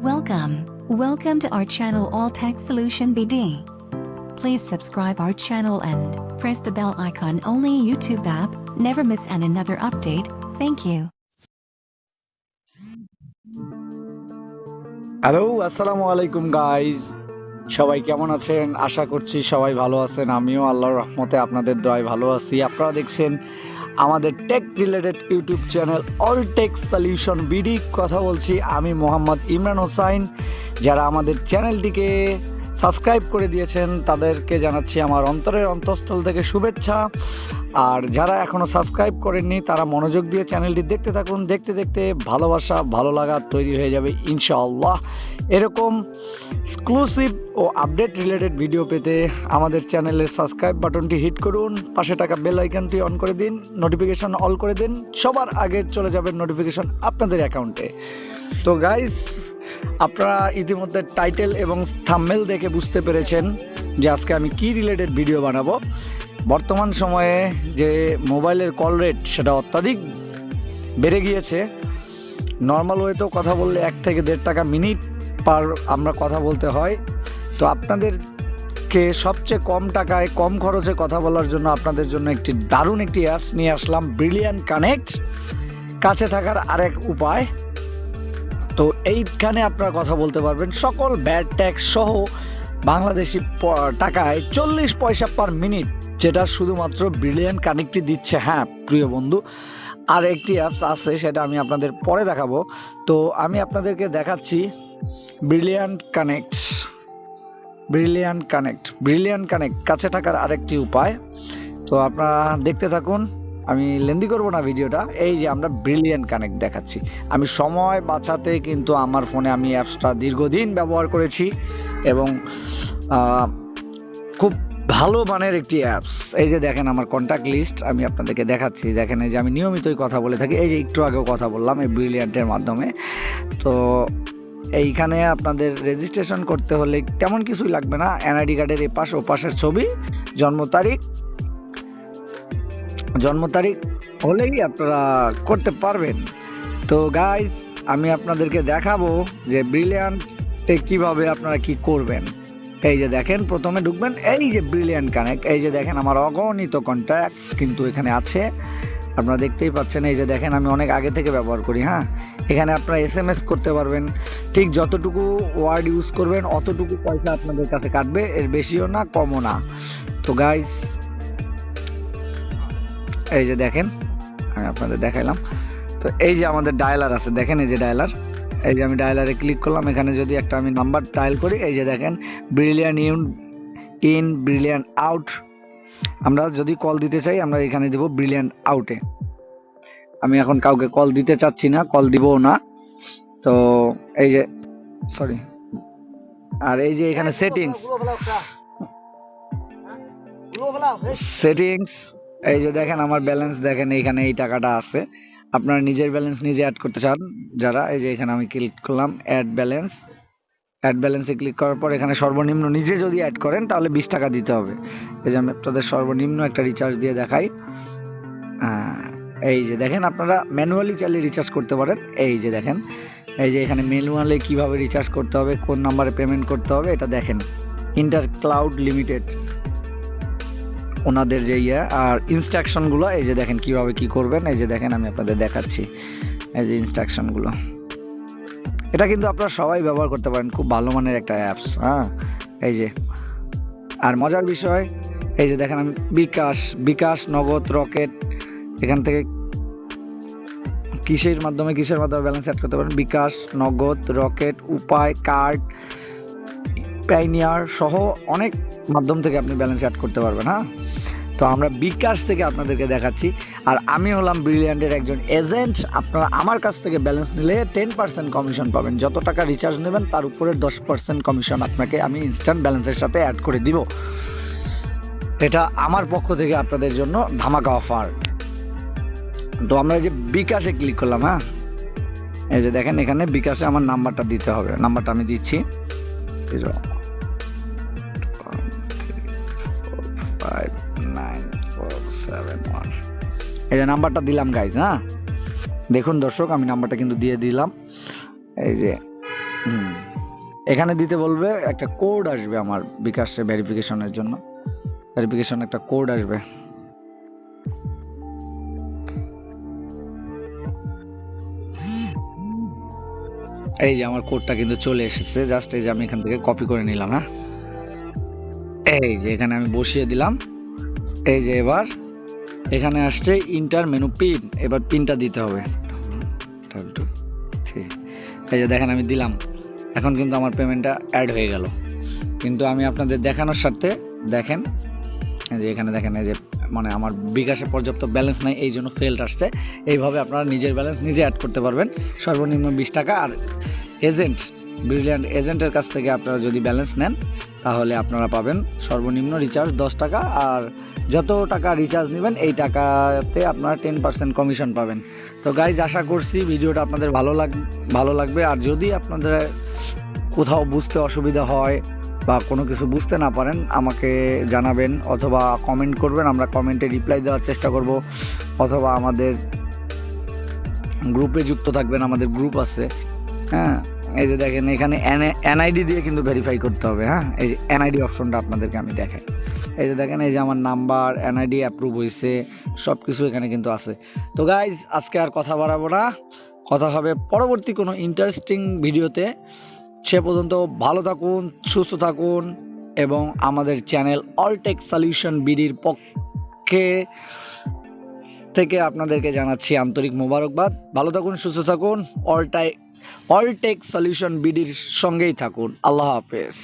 Welcome to our channel All Tech Solution BD. Please subscribe our channel and press the bell icon. Only YouTube app. Never miss another update. Thank you. Hello, আসসালামু আলাইকুম guys. সবাই কেমন আছেন? আশা করছি সবাই ভালো আছেন। আমিও আল্লাহর রহমতে আপনাদের দোয়ায় ভালো আছি। আপনারা দেখছেন আমাদের tech related YouTube channel all tech solution BD. কথা বলছি আমি মোহাম্মদ ইমরান হোসাইন। যারা আমাদের চ্যানেলটিকে সাবস্ক্রাইব করে দিয়েছেন তাদেরকে জানাচ্ছি আমার অন্তরের অন্তঃস্থল থেকে শুভেচ্ছা। আর যারা এখনও সাবস্ক্রাইব করেননি তারা মনোযোগ দিয়ে চ্যানেলটি দেখতে থাকুন। দেখতে দেখতে ভালোবাসা ভালো লাগা তৈরি হয়ে যাবে ইনশাআল্লাহ। এরকম এক্সক্লুসিভ ও আপডেট রিলেটেড ভিডিও পেতে আমাদের চ্যানেলের সাবস্ক্রাইব বাটনটি হিট করুন, পাশে থাকা বেল আইকনটি অন করে দিন, নোটিফিকেশন অল করে দিন। সবার আগে চলে যাবে নোটিফিকেশন আপনাদের অ্যাকাউন্টে। তো গাইস, আপনারা ইতিমধ্যে টাইটেল এবং থাম্বনেল দেখে বুঝতে পেরেছেন যে আজকে আমি কি রিলেটেড ভিডিও বানাবো। বর্তমান সময়ে যে মোবাইলের কল রেট সেটা অত্যাধিক বেড়ে গিয়েছে। নর্মাল ওয়েতেও কথা বললে 1 থেকে 1.5 টাকা মিনিট পার আমরা কথা বলতে হয়। তো আপনাদেরকে সবচেয়ে কম টাকায় কম খরচে কথা বলার জন্য আপনাদের জন্য একটি দারুণ একটি অ্যাপস নিয়ে আসলাম, ব্রিলিয়ান্ট কানেক্ট। কাছে থাকার আরেক উপায়। তো এইখানে আপনারা কথা বলতে পারবেন সকল ব্যাড ট্যাক্স সহ বাংলাদেশি টাকায় 40 পয়সা পার মিনিট, যেটা শুধুমাত্র ব্রিলিয়ান্ট কানেক্টই দিচ্ছে। হ্যাঁ প্রিয় বন্ধু, আর একটি অ্যাপস আছে, সেটা আমি আপনাদের পরে দেখাবো। তো আমি আপনাদেরকে দেখাচ্ছি ব্রিলিয়ান্ট কানেক্ট কাছে থাকার আরেকটি উপায়। তো আপনারা দেখতে থাকুন, আমি লেন্দি করব না ভিডিওটা। এই যে আমরা ব্রিলিয়ান্ট কানেক্ট দেখাচ্ছি। আমি সময় বাঁচাতে কিন্তু আমার ফোনে আমি অ্যাপসটা দীর্ঘদিন ব্যবহার করেছি এবং খুব ভালো মানের একটি অ্যাপস। এই যে দেখেন আমার কন্ট্যাক্ট লিস্ট, আমি আপনাদেরকে দেখাচ্ছি। দেখেন এই যে আমি নিয়মিতই কথা বলে থাকি। এই যে একটু আগেও কথা বললাম এই ব্রিলিয়ান্টের মাধ্যমে। তো এইখানে আপনাদের রেজিস্ট্রেশন করতে হলে তেমন কিছুই লাগবে না। এনআইডি কার্ডের এপাশ ওপাশের ছবি, জন্ম তারিখ হলেই আপনারা করতে পারবেন। তো গাইজ, আমি আপনাদেরকে দেখাবো যে ব্রিলিয়ান্টে কিভাবে আপনারা কি করবেন। এই যে দেখেন, প্রথমে ঢুকবেন, এই যে ব্রিলিয়ান্ট কানেক্ট। এই যে দেখেন আমার অগণিত কন্ট্যাক্ট কিন্তু এখানে আছে, আপনারা দেখতেই পাচ্ছেন। এই যে দেখেন আমি অনেক আগে থেকে ব্যবহার করি। হ্যাঁ, এখানে আপনারা SMS করতে পারবেন। ঠিক যতটুকু ওয়ার্ড ইউজ করবেন অতটুকু পয়সা আপনাদের কাছে কাটবে, এর বেশিও না কমও না। তো গাইজ, এই যে দেখেন আমি আপনাদের দেখাইলাম। তো এই যে আমাদের ডায়ালার আছে, দেখেন এই যে ডায়ালার। এই যে আমি ডায়ালারে ক্লিক করলাম। এখানে যদি একটা আমি নাম্বার ডায়াল করি, এই যে দেখেন ব্রিলিয়ান্ট ইন ব্রিলিয়ান্ট আউট। আমরা যদি কল দিতে চাই আমরা এখানে দেব ব্রিলিয়ান্ট আউটে। আমি এখন কাউকে কল দিতে চাচ্ছি না, কল দিবও না। তো এই যে সরি, আর এই যে এখানে সেটিংস, এই যে দেখেন আমার ব্যালেন্স, দেখেন এইখানে এই টাকাটা আছে। আপনারা নিজের ব্যালেন্স নিজে অ্যাড করতে চান যারা, এই যে এখানে আমি ক্লিক করলাম অ্যাড ব্যালেন্সে ক্লিক করার পর এখানে সর্বনিম্ন নিজে যদি অ্যাড করেন তাহলে 20 টাকা দিতে হবে। এই যে আমি আপনাদের সর্বনিম্ন একটা রিচার্জ দিয়ে দেখাই। এই যে দেখেন আপনারা ম্যানুয়ালি চাইলে রিচার্জ করতে পারেন। এই যে দেখেন, এই যে এখানে ম্যানুয়ালি কিভাবে রিচার্জ করতে হবে, কোন নাম্বারে পেমেন্ট করতে হবে, এটা দেখেন। ইন্টার ক্লাউড লিমিটেড ওনাদের যে আর ইনস্ট্রাকশনগুলো, এই যে দেখেন কিভাবে কি করবেন। এই যে দেখেন আমি আপনাদের দেখাচ্ছি, এই যে ইনস্ট্রাকশনগুলো। এটা কিন্তু আপনারা সবাই ব্যবহার করতে পারেন, খুব ভালো মানের একটা অ্যাপস। হ্যাঁ, এই যে আর মজার বিষয়, এই যে দেখেন আমি বিকাশ, নগদ, রকেট, এখান থেকে কিসের মাধ্যমে ব্যালেন্স অ্যাড করতে পারেন। বিকাশ, নগদ, রকেট, উপায়, কার্ড, পাইনিয়ার সহ অনেক মাধ্যম থেকে আপনি ব্যালেন্স অ্যাড করতে পারবেন। হ্যাঁ, তো আমরা বিকাশ থেকে আপনাদেরকে দেখাচ্ছি। আর আমি হলাম ব্রিলিয়ান্টের একজন এজেন্ট। আপনারা আমার কাছ থেকে ব্যালেন্স নিলে 10% কমিশন পাবেন। যত টাকা রিচার্জ নেবেন তার উপরে 10% কমিশন আপনাকে আমি ইনস্ট্যান্ট ব্যালেন্সের সাথে অ্যাড করে দিব। এটা আমার পক্ষ থেকে আপনাদের জন্য ধামাকা অফার। তো আমরা এই যে বিকাশে ক্লিক করলাম। হ্যাঁ, এই যে দেখেন এখানে বিকাশে আমার নাম্বারটা দিতে হবে। নাম্বারটা আমি দিচ্ছি 0159471। এই যে নাম্বারটা দিলাম গাইজ। হ্যাঁ, দেখুন দর্শক, আমি নাম্বারটা কিন্তু দিয়ে দিলাম। এই যে এখানে দিতে বলবে, একটা কোড আসবে আমার বিকাশে ভেরিফিকেশনের জন্য, ভেরিফিকেশন একটা কোড আসবে। এই যে আমার কোডটা কিন্তু চলে এসেছে, জাস্ট এই যে আমি এখান থেকে কপি করে নিলাম। হ্যাঁ, এই যে এখানে আমি বসিয়ে দিলাম। এই যে এবার এখানে আসছে ইন্টার মেনু পিন, এবার পিনটা দিতে হবে। এই যে দেখেন আমি দিলাম, এখন কিন্তু আমার পেমেন্টটা অ্যাড হয়ে গেল। কিন্তু আমি আপনাদের দেখানোর স্বার্থে দেখেন, এই যে এখানে দেখেন, এই যে মানে আমার বিকাশে পর্যাপ্ত ব্যালেন্স নাই, এই জন্য ফেল্ড আসছে। এইভাবে আপনারা নিজের ব্যালেন্স নিজে অ্যাড করতে পারবেন, সর্বনিম্ন 20 টাকা। আর এজেন্ট, ব্রিলিয়ান্ট এজেন্টের কাছ থেকে আপনারা যদি ব্যালেন্স নেন তাহলে আপনারা পাবেন সর্বনিম্ন রিচার্জ 10 টাকা, আর যত টাকা রিচার্জ নেবেন এই টাকাতে আপনারা 10% কমিশন পাবেন। তো গাইজ, আশা করছি ভিডিওটা আপনাদের ভালো লাগবে। আর যদি আপনাদের কোথাও বুঝতে অসুবিধা হয় বা কোনো কিছু বুঝতে না পারেন আমাকে জানাবেন, অথবা কমেন্ট করবেন, আমরা কমেন্টে রিপ্লাই দেওয়ার চেষ্টা করব, অথবা আমাদের গ্রুপে যুক্ত থাকবেন, আমাদের গ্রুপ আছে। হ্যাঁ, এই যে দেখেন এখানে এনআইডি দিয়ে কিন্তু ভেরিফাই করতে হবে। হ্যাঁ, এই যে এনআইডি অপশনটা আপনাদেরকে আমি দেখাই। এই যে দেখেন, এই যে আমার নাম্বার, এনআইডি অ্যাপ্রুভ হয়েছে, সব কিছু এখানে কিন্তু আছে। তো গাইজ, আজকে আর কথা বাড়াবো না, কথা হবে পরবর্তী কোনো ইন্টারেস্টিং ভিডিওতে। সে পর্যন্ত ভালো থাকুন, সুস্থ থাকুন, এবং আমাদের চ্যানেল অলটেক সলিউশন বিডির পক্ষে থেকে আপনাদেরকে জানাচ্ছি আন্তরিক মোবারকবাদ। ভালো থাকুন, সুস্থ থাকুন, অলটেক সলিউশন বিডির সঙ্গেই থাকুন। আল্লাহ হাফেজ।